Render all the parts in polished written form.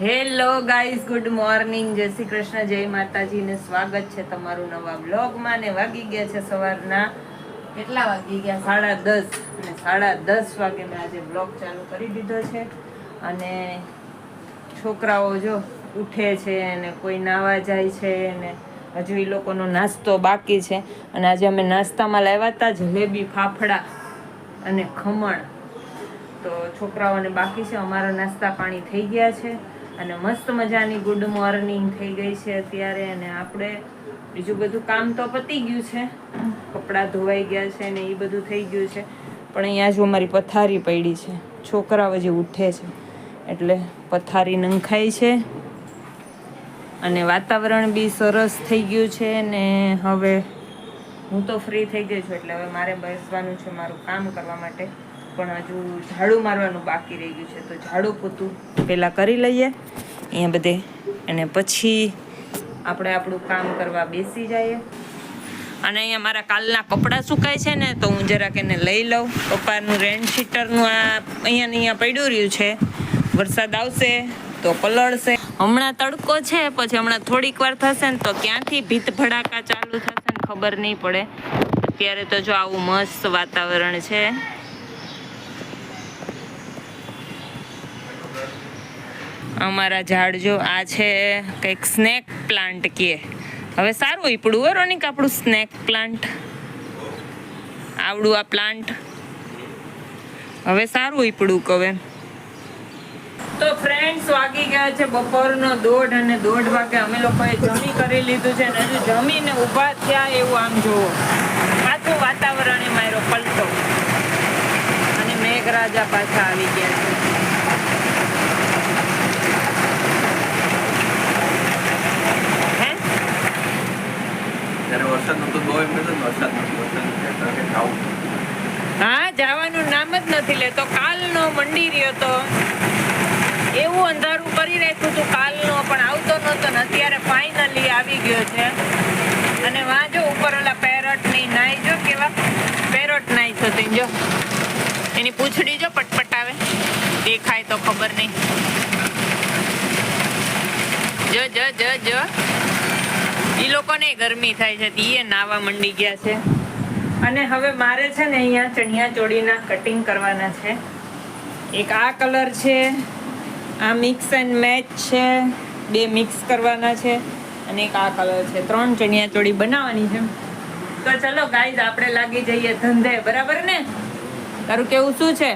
Hello guys, good morning, જય શ્રી કૃષ્ણ, જય માતાજી ને સ્વાગત છે તમારું નવા બ્લોગમાં. ને વાગી ગયા છે સવારના કેટલા વાગી ગયા? 10:30. અને 10:30 વાગે મેં આજે બ્લોગ ચાલુ કરી દીધો છે. અને છોકરાઓ જો ઉઠે છે અને કોઈ નાવા જાય છે ને હજુ એ લોકોનો નાસ્તો બાકી છે. અને આજે અમે નાસ્તામાં લાવ્યા હતા જલેબી, ફાફડા અને ખમણ. તો છોકરાઓને બાકી છે, અમારા નાસ્તા પાણી થઈ ગયા છે અને મસ્ત મજાની ગુડ મોર્નિંગ થઈ ગઈ છે અત્યારે. અને આપણે બીજું બધું કામ તો પતી ગયું છે, કપડાં ધોવાઈ ગયા છે ને એ બધું થઈ ગયું છે. પણ અહીંયા જો અમારી પથારી પડી છે, છોકરાઓ જે ઉઠે છે એટલે પથારી નંખાય છે. અને વાતાવરણ બી સરસ થઈ ગયું છે ને હવે હું તો ફ્રી થઈ ગઈ છું એટલે હવે મારે બેસવાનું છે મારું કામ કરવા માટે. પણ હજુ ઝાડુ મારવાનું બાકી રહી ગયું છે, તો ઝાડુ પોતું પહેલાં કરી લઈએ અહીંયા બધે અને પછી આપણે આપણું કામ કરવા બેસી જઈએ. અને અહીંયા મારા કાલના કપડાં સુકાય છે ને તો હું જરાક એને લઈ લઉં. પપ્પાનું રેનશીટરનું આ અહીંયા પડ્યું રહ્યું છે, વરસાદ આવશે તો પલળશે. હમણાં તડકો છે, પછી હમણાં થોડીક વાર થશે ને તો ક્યાંથી ભીત ભડાકા ચાલુ થશે ને ખબર નહીં પડે. અત્યારે તો જો આવું મસ્ત વાતાવરણ છે. અમારા ઝાડ જો આ છે કંઈક સ્નેક પ્લાન્ટ કહે. હવે સારું ઈપડું હો રોનિક આપણું સ્નેક પ્લાન્ટ, આવડું આ પ્લાન્ટ હવે સારું ઈપડું કહે. તો ફ્રેન્ડ્સ, વાગી ગયા છે બપોરનો 1:30 અને 1:30 વાગે અમે લોકોએ જમી કરી લીધું છે ને હજુ જમીને ઊભા થયા એવું આમ જુઓ પાછું વાતાવરણ એ મારો પલટો અને મેઘરાજા પાછા આવી ગયા છે. હા, જવાનું નામ જ નથી લેતો. કાલનો મંડી રહ્યો તો એવું અંધારું કરી રાખ્યું હતું કાલનો, પણ આવતો નહોતો ને અત્યારે ફાઇનલી આવી ગયો છે. અને વાંચો ઉપર ઓલા પેરોટ ની નાઈ જો કેવા પેરોટ નાઈ થતી જો એની પૂંછડી જો પટપટાવે, દેખાય તો ખબર નહીં. જો જો જો જો ઈ લોકોને ગરમી થાય છે, એ નાવા મંડી ગયા છે. અને હવે મારે છે ને અહીંયા ચણિયા ચોળીના કટિંગ કરવાના છે. એક આ કલર છે, આ મિક્સ એન્ડ મેચ છે, 2 મિક્સ કરવાના છે. અને એક આ કલર છે. 3 ચણિયા ચોળી બનાવવાની છે. તો ચલો ગાઈઝ, આપણે લાગી જઈએ ધંધે. બરાબર ને? તારું કેવું શું છે?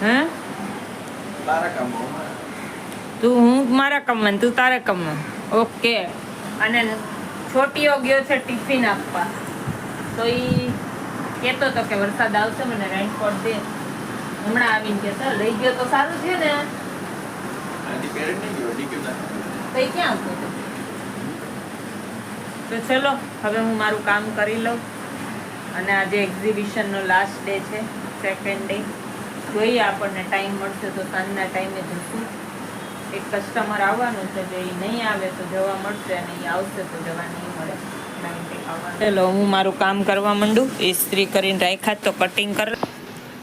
હા, તું હું મારા કામમાં, તું તારા કામમાં. ઓકે. અને છોટીઓ ગયો છે ટિફિન આપવા, તો એ કહેતો હતો કે વરસાદ આવશે, મને રેનકોટ દે. હમણાં આવીને કહેતો લઈ ગયો તો સારું છે ને. તો એ ક્યાં આવતો? તો ચલો હવે હું મારું કામ કરી લઉં. અને આજે એક્ઝિબિશનનો લાસ્ટ ડે છે, સેકન્ડ ડે. જોઈએ આપણને ટાઈમ મળશે તો સાંજના ટાઈમે જશું. એક કસ્ટમર આવવાનું છે, જો એ નહીં આવે તો જવા મળશે અને એ આવશે તો જવા નહીં મળે. ચલો હું મારું કામ કરવા માંડું. ઇસ્ત્રી કરીને રાખ્યા તો કટિંગ કર.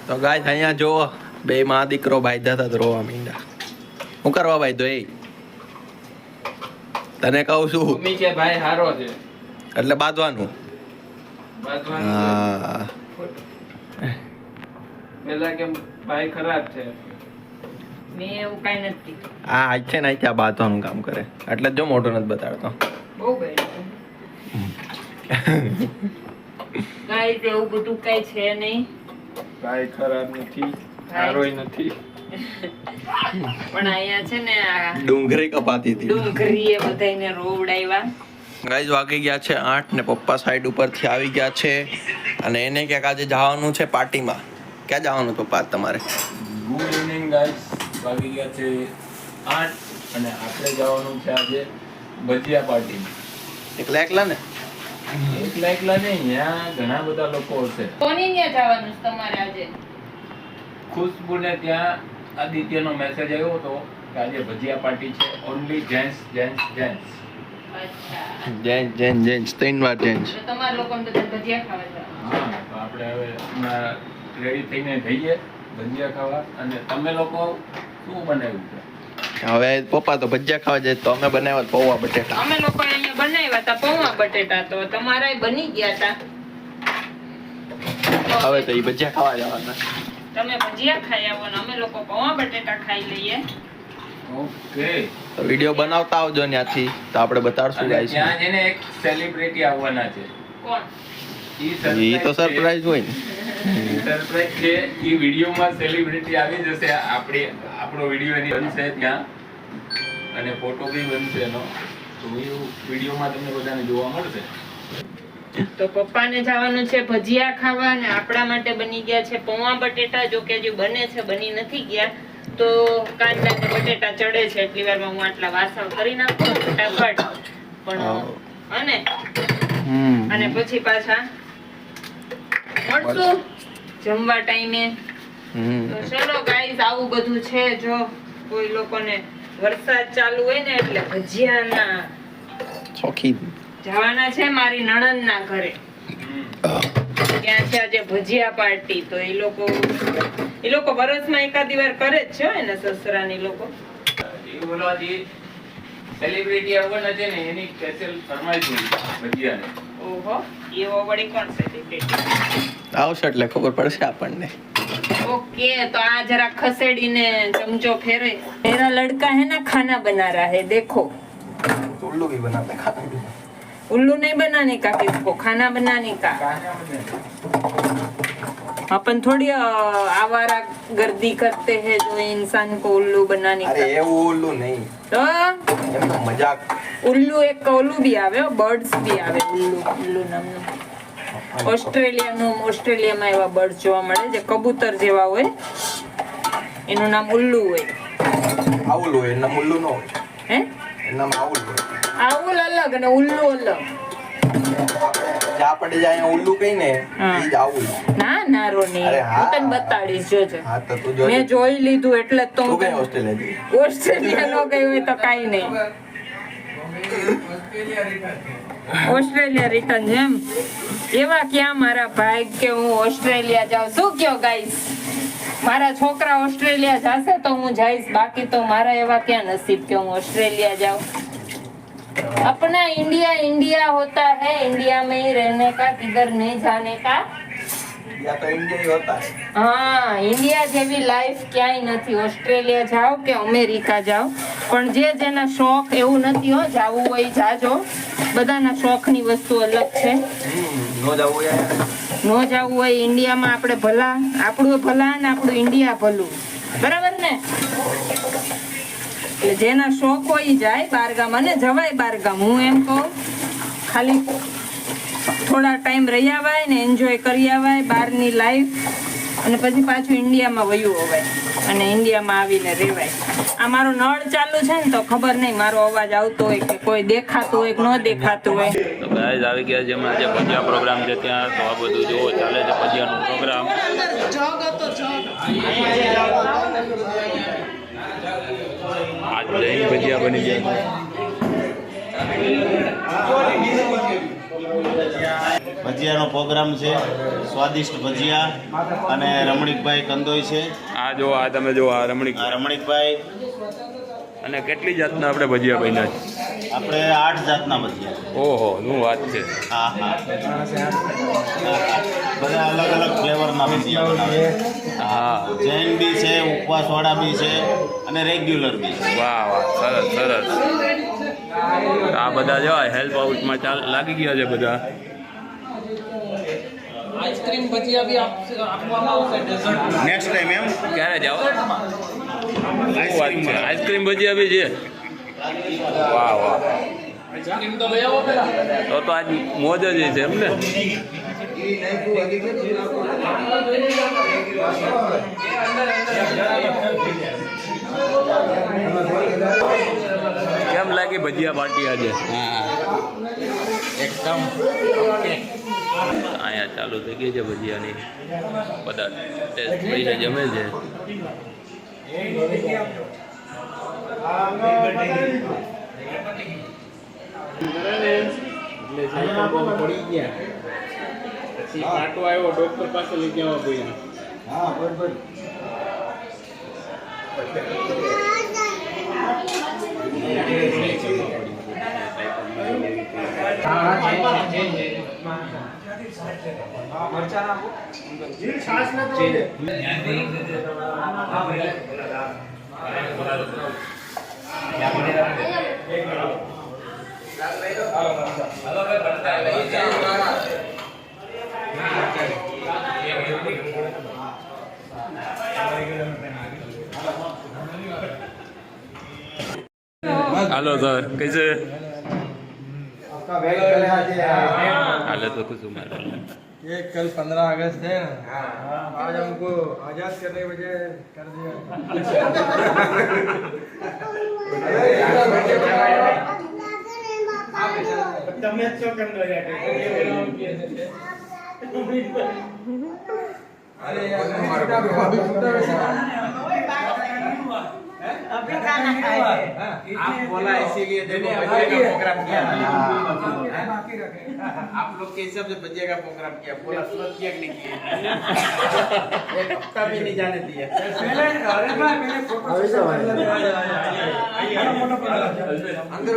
તો ગાઈસ અહીંયા જોવો, બે માં દીકરો ભાઈ દાદા રોવા માંડ્યા. હું કરવા ભાઈ તો એ તને કહું છું મમ્મી કે ભાઈ હારો છે એટલે બાંધવાનું. હા, પેલા કે ભાઈ ખરાબ છે. મેં એવું કાંઈ નથી. આ આજ છે ને ત્યાં બાંધવાનું કામ કરે એટલે જો મોટો નથી બતાડતો. બહુ ગયું ગાઈસ, એવું બધું કઈ છે નહીં. ભાઈ ખરાબ નથી, હારોય નથી. પણ અહીંયા છે ને આ ડુંગળી કપાતી હતી. ડુંગળી એ બધાને રોવડાવ્યા. ગાઈઝ વાગી ગયા છે 8 ને પપ્પા સાઈડ ઉપરથી આવી ગયા છે અને એને ક્યાંક આજે જવાનું છે પાર્ટીમાં. ક્યાં જવાનું પપ્પા તમારે? ગુડ ઇવનિંગ ગાઈસ, વાગી ગયા છે 8 અને આપણે જવાનું છે આજે ભજીયા પાર્ટીમાં. એકલા એકલા ને? એકલા એકલા નહીં, ત્યાં ઘણા બધા લોકો હશે. કોની ત્યાં જવાનું છે તમારે આજે? ખુશ્બુને ત્યાં આદિત્યનો મેસેજ આવ્યો હતો કે આજે ભજીયા પાર્ટી છે, ઓન્લી જેન્ટ્સ જેન્ટ્સ જેન્ટ્સ. અચ્છા, જેન્ટ્સ 3 વાર જેન્ટ્સ. તો તમારા લોકોને બધા ભજીયા ખાવા જવાનું. હા, તો આપણે હવે રેડી થઈને જઈએ ભજીયા ખાવા. અને તમે લોકો શું બનાવ્યું છે? હવે પપ્પા તો ભજીયા ખાવા જાય તો અમે બનાવ્યા પૌવા બટેટા. અમે લોકો અહીંયા બનાવ્યા હતા પૌવા બટેટા, તો તમારા બની ગયા હતા. હવે તો એ ભજીયા ખાવા જવાના. તમે ભજીયા ખાઈ આવો ને અમે લોકો પૌવા બટેટા ખાઈ લઈએ. ઓકે. તો વિડીયો બનાવતા આવજો ત્યાંથી તો આપણે બતાડશું અને ગાઈસ. ત્યાં જઈને એક સેલિબ્રિટી આવવાના છે. કોણ? એ તો સરપ્રાઈઝ હોય ને. સરપ્રાઈઝ છે. એ વિડીયોમાં સેલિબ્રિટી આવી જશે. આપણો વિડીયો એની બનશે ત્યાં અને ફોટો બી બનશે એનો. તો એ વિડીયોમાં તમને બધાને જોવા મળશે. તો પપ્પાને જવાનું છે ભજીયા ખાવા અને આપણા માટે બની ગયા છે પૌવા બટેટા. જો કે હજુ બને છે, બની નથી ગયા. તો કાંદા ને બટેટા ચડે છે એટલી વારમાં હું આટલા વાસણ કરી નાખું ફટાફટ. પણ અને પછી પાછા મળશું જમવા ટાઈમે. તો ચલો ગાઈઝ, આવું બધું છે. જો કોઈ લોકોને વરસાદ ચાલુ હોય ને એટલે ભજીયાના ચોખી જવાના છે મારી નણંદના ઘરે. ત્યાં છે આજે ભજીયા પાર્ટી. તો એ લોકો વર્ષમાં એકાદી વાર કરે જ છે એને સસરાની લોકો. એ બોલવા જે સેલિબ્રિટી આવવાના છે ને એની સ્પેશિયલ ફરમાઈશ હોય ભજીયાને. ઓહો, એવો વળી કોણ સેલિબ્રિટી આવશે એટલે ખબર પડશે આપણને. ओके, तो आज जरा खसेड़ीने चमचो फेरे. मेरा लड़का है ना खाना बना रहा है, देखो. उल्लू भी बनाते खाना. उल्लू नहीं बनाने का किसको, खाना बनाने का. अपन थोड़ी आवारा गर्दी करते हैं जो इंसान को उल्लू बनाने का. अरे ये वो उल्लू नहीं, तो मजाक. उल्लू एक ओलू भी आवे, बर्ड्स भी आवे. उल्लू નામનું ઓસ્ટ્રેલિયામાં એવા બર્ડ જોવા મળે જે કબૂતર જેવા હોય. એનું નામ ઉલ્લુ હોય. આઉલ હોય, એનું નામ ઉલ્લુ ન હોય. હે, એનું નામ આઉલ હોય. આઉલ અલગ અને ઉલ્લુ અલગ. જે આપણે જે અહીંયા ઉલ્લુ કહીએ ને હા. એ જ આઉલ. ના ના રોની, અરે હા. હું તને બતાડીશ, જોજે. હા તો તું જોજે. મેં જોઈ લીધું એટલે જ તો તું હું કઈ તને- ઓસ્ટ્રેલિયા ગઈ? ઓસ્ટ્રેલિયા નો ગઈ હોય તો કાઈ નહીં. ઓસ્ટ્રેલિયા રિટર્ન છે એમ. એવા ક્યાં મારા ભાઈ કે હું ઓસ્ટ્રેલિયા જાઉં. શું કયો ગાઈસ, મારા છોકરા ઓસ્ટ્રેલિયા જાશે તો હું જઈશ, બાકી તો મારા એવા ક્યાં નસીબ કે હું ઓસ્ટ્રેલિયા જાઉં. अपना इंडिया इंडिया होता है, इंडिया में ही रहने का, किधर नहीं जाने का. या तो इंडिया ही होता है. હા, ઇન્ડિયા જેવી લાઈફ ક્યાંય નથી. ઓસ્ટ્રેલિયા જાઓ કે અમેરિકા જાઓ, પણ જે જેના શોખ એવું નથી હો, જાવું હોય જાજો. બધાના શોખની વસ્તુ અલગ છે. નો જાવું યાર. નો જાવું હોય ઇન્ડિયામાં આપણે ભલા, આપણું ભલા ને આપણું ઇન્ડિયા ભલું. બરાબર ને? એટલે જેના શોખ હોય ઈ જાય બારગામ, અને જવાય બારગામ. હું એમ કહું ખાલી થોડા ટાઈમ રહી આવાય ને એન્જોય કરી આવાય બહારની લાઈફ, અને પછી પાછું ઇન્ડિયામાં વયું હોવાય અને ઇન્ડિયામાં આવીને રહેવાય. આ મારો નળ ચાલુ છે ને તો ખબર નહીં મારો અવાજ આવતો હોય કે કોઈ દેખાતું હોય કે ન દેખાતું હોય. તો ગાઈઝ આવી ગયા છે હમણાં જે ભજીયા પ્રોગ્રામ છે ત્યાં. તો આ બધું જો ચાલે છે ભજીયાનો પ્રોગ્રામ. આજ દહીં ભજીયા બની ગયા. ભજીયાનો પ્રોગ્રામ છે, સ્વાદિષ્ટ ભજીયા. અને રમણીકભાઈ કંદોઈ છે. આ જો, આ તમે જો, આ રમણીક. આ રમણીકભાઈ. અને કેટલી જાતના આપણે ભજીયા બન્યા છે? આપણે 8 જાતના ભજીયા. ઓહો, શું વાત છે. હા હા, બધા અલગ અલગ ફ્લેવરના ભજીયા બનાવે. હા, જૈન બી છે, ઉપવાસવાળા બી છે અને રેગ્યુલર બી છે. વાહ વાહ, સરસ સરસ. આ બધા જો હેલ્પ આઉટમાં લાગી ગયા છે બધા. આઈસ્ક્રીમ ભજીયા બી આપવામાં આવશે ડેઝર્ટ. નેક્સ્ટ ટાઈમ એમ ક્યારે જાઓ? શું વાત છે, આઈસ્ક્રીમ ભજીયા બી છે. વાહ વાહ, આઈસ્ક્રીમ તો લઈ આવો પેલા. તો આજ મોજ જ છે એમ ને. કેમ લાગી ભજીયા પાર્ટી આજે? એકદમ અહીંયા ચાલુ થઈ ગઈ છે ભજીયાની. બધા ટેસ્ટ કરીને જમે છે. પડી ગયા પછી કાંટો આવ્યો, ડોક્ટર પાસે લઈ જવા પડ્યા. हेलो सर कैसे हाल तो कुछ उम्र ये कल 15 अगस्त है ना, आज हमको आजाद करने की वजह कर अभी खाना खाए आप बोला इसीलिए देखो भजिया का प्रोग्राम किया। आप लोग के हिसाब से भजिया का प्रोग्राम किया, बोला सूरत किया कि नहीं किया, एक हफ्ता भी नहीं जाने दिया। अंदर